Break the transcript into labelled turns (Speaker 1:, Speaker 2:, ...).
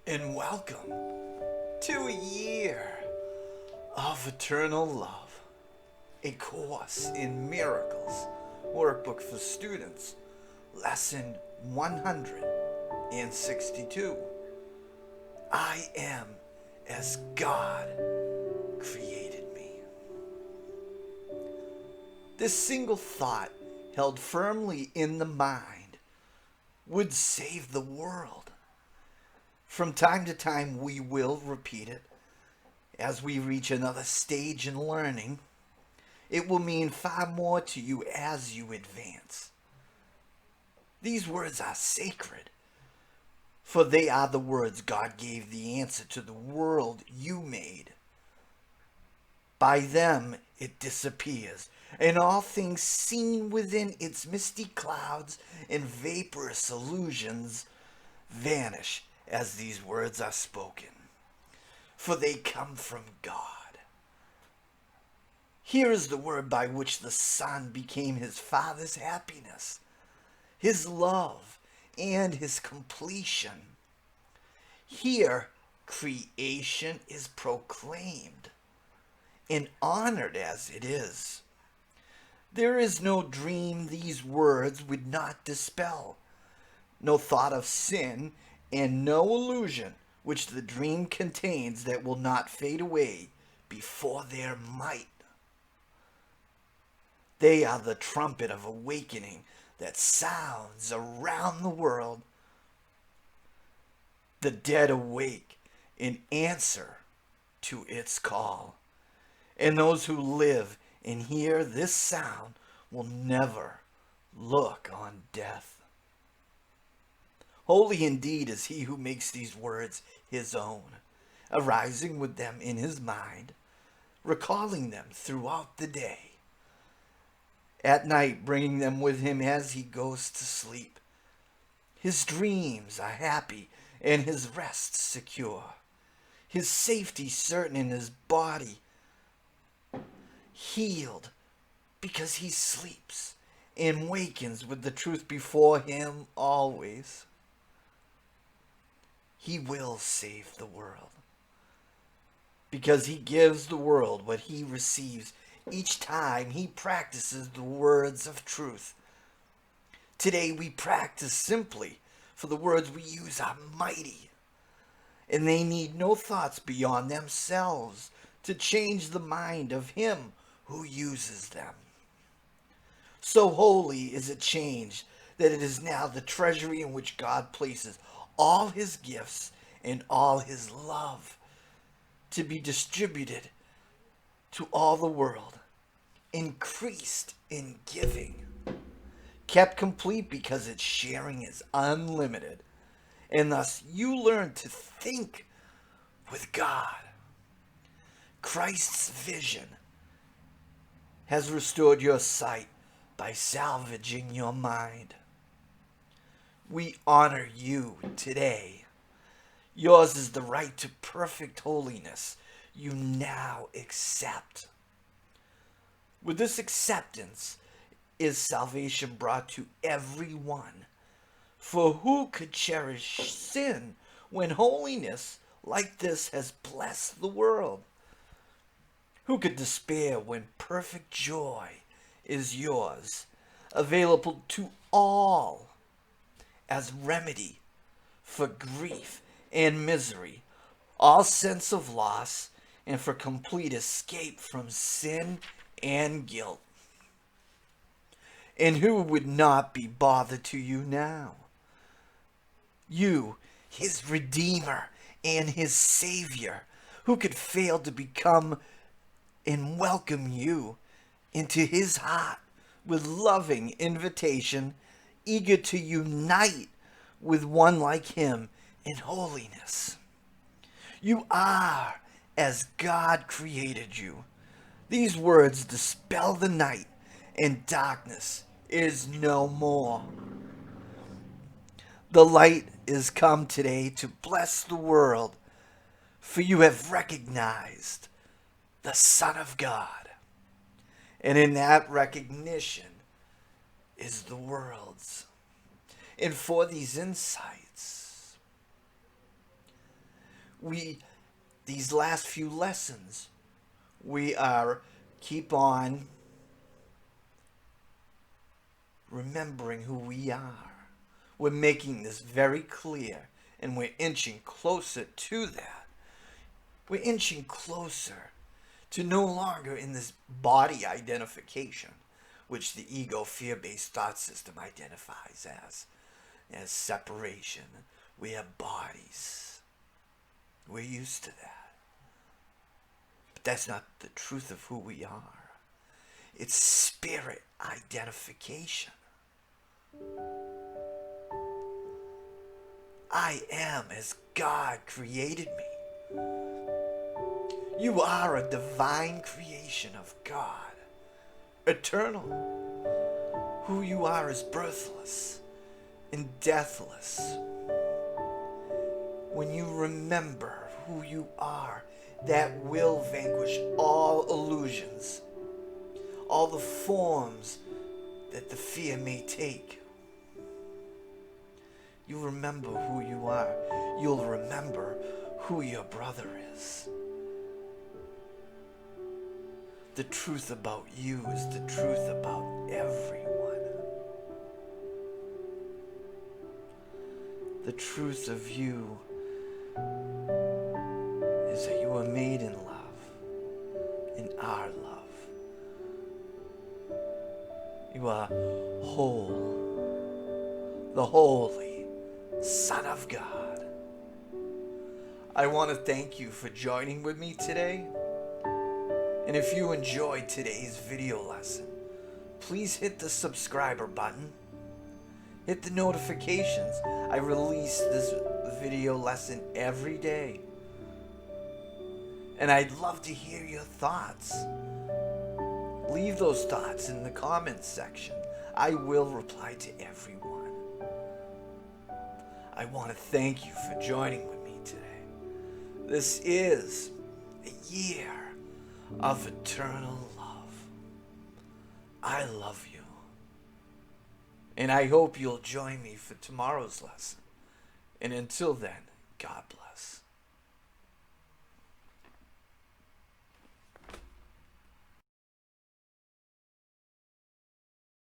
Speaker 1: And welcome to a year of eternal love, a course in miracles, workbook for students, lesson 162. I am as God created me. This single thought, held firmly in the mind, would save the world. From time to time, we will repeat it as we reach another stage in learning. It will mean far more to you as you advance. These words are sacred, for they are the words God gave the answer to the world you made. By them it disappears, and all things seen within its misty clouds and vaporous illusions vanish as these words are spoken, for they come from God. Here is the word by which the Son became his Father's happiness, his love, and his completion. Here, creation is proclaimed and honored as it is. There is no dream these words would not dispel, no thought of sin, and no illusion which the dream contains that will not fade away before their might. They are the trumpet of awakening that sounds around the world. The dead awake in answer to its call, and those who live and hear this sound will never look on death. Holy indeed is he who makes these words his own, arising with them in his mind, recalling them throughout the day, at night bringing them with him as he goes to sleep. His dreams are happy and his rest secure, his safety certain in his body healed, because he sleeps and wakens with the truth before him always. He will save the world, because he gives the world what he receives each time he practices the words of truth. Today we practice simply, for the words we use are mighty, and they need no thoughts beyond themselves to change the mind of him who uses them. So holy is it changed that it is now the treasury in which God places all his gifts and all his love to be distributed to all the world, increased in giving, kept complete because its sharing is unlimited, and thus you learn to think with God. Christ's vision has restored your sight by salvaging your mind. We honor you today. Yours is the right to perfect holiness you now accept. With this acceptance is salvation brought to everyone. For who could cherish sin when holiness like this has blessed the world? Who could despair when perfect joy is yours, available to all as remedy for grief and misery, all sense of loss, and for complete escape from sin and guilt? And who would not be bothered to you now? You, his Redeemer and his Savior, who could fail to become and welcome you into his heart with loving invitation, eager to unite with one like him in holiness. You are as God created you. These words dispel the night, and darkness is no more. The light is come today to bless the world, for you have recognized the Son of God. And in that recognition is the world's. And for these insights, these last few lessons, we are keep on remembering who we are. We're making this very clear, and we're inching closer to that. We're inching closer to no longer in this body identification, which the ego fear-based thought system identifies as separation. We have bodies. We're used to that. But that's not the truth of who we are. It's spirit identification. I am as God created me. You are a divine creation of God, eternal. Who you are is birthless and deathless. When you remember who you are, that will vanquish all illusions, all the forms that the fear may take. You'll remember who you are. You'll remember who your brother is. The truth about you is the truth about everyone. The truth of you is that you are made in love, in our love. You are whole, the holy Son of God. I want to thank you for joining with me today. And if you enjoyed today's video lesson, please hit the subscriber button. Hit the notifications. I release this video lesson every day. And I'd love to hear your thoughts. Leave those thoughts in the comments section. I will reply to everyone. I want to thank you for joining with me today. This is a year of eternal love. I love you. And I hope you'll join me for tomorrow's lesson. And until then, God bless.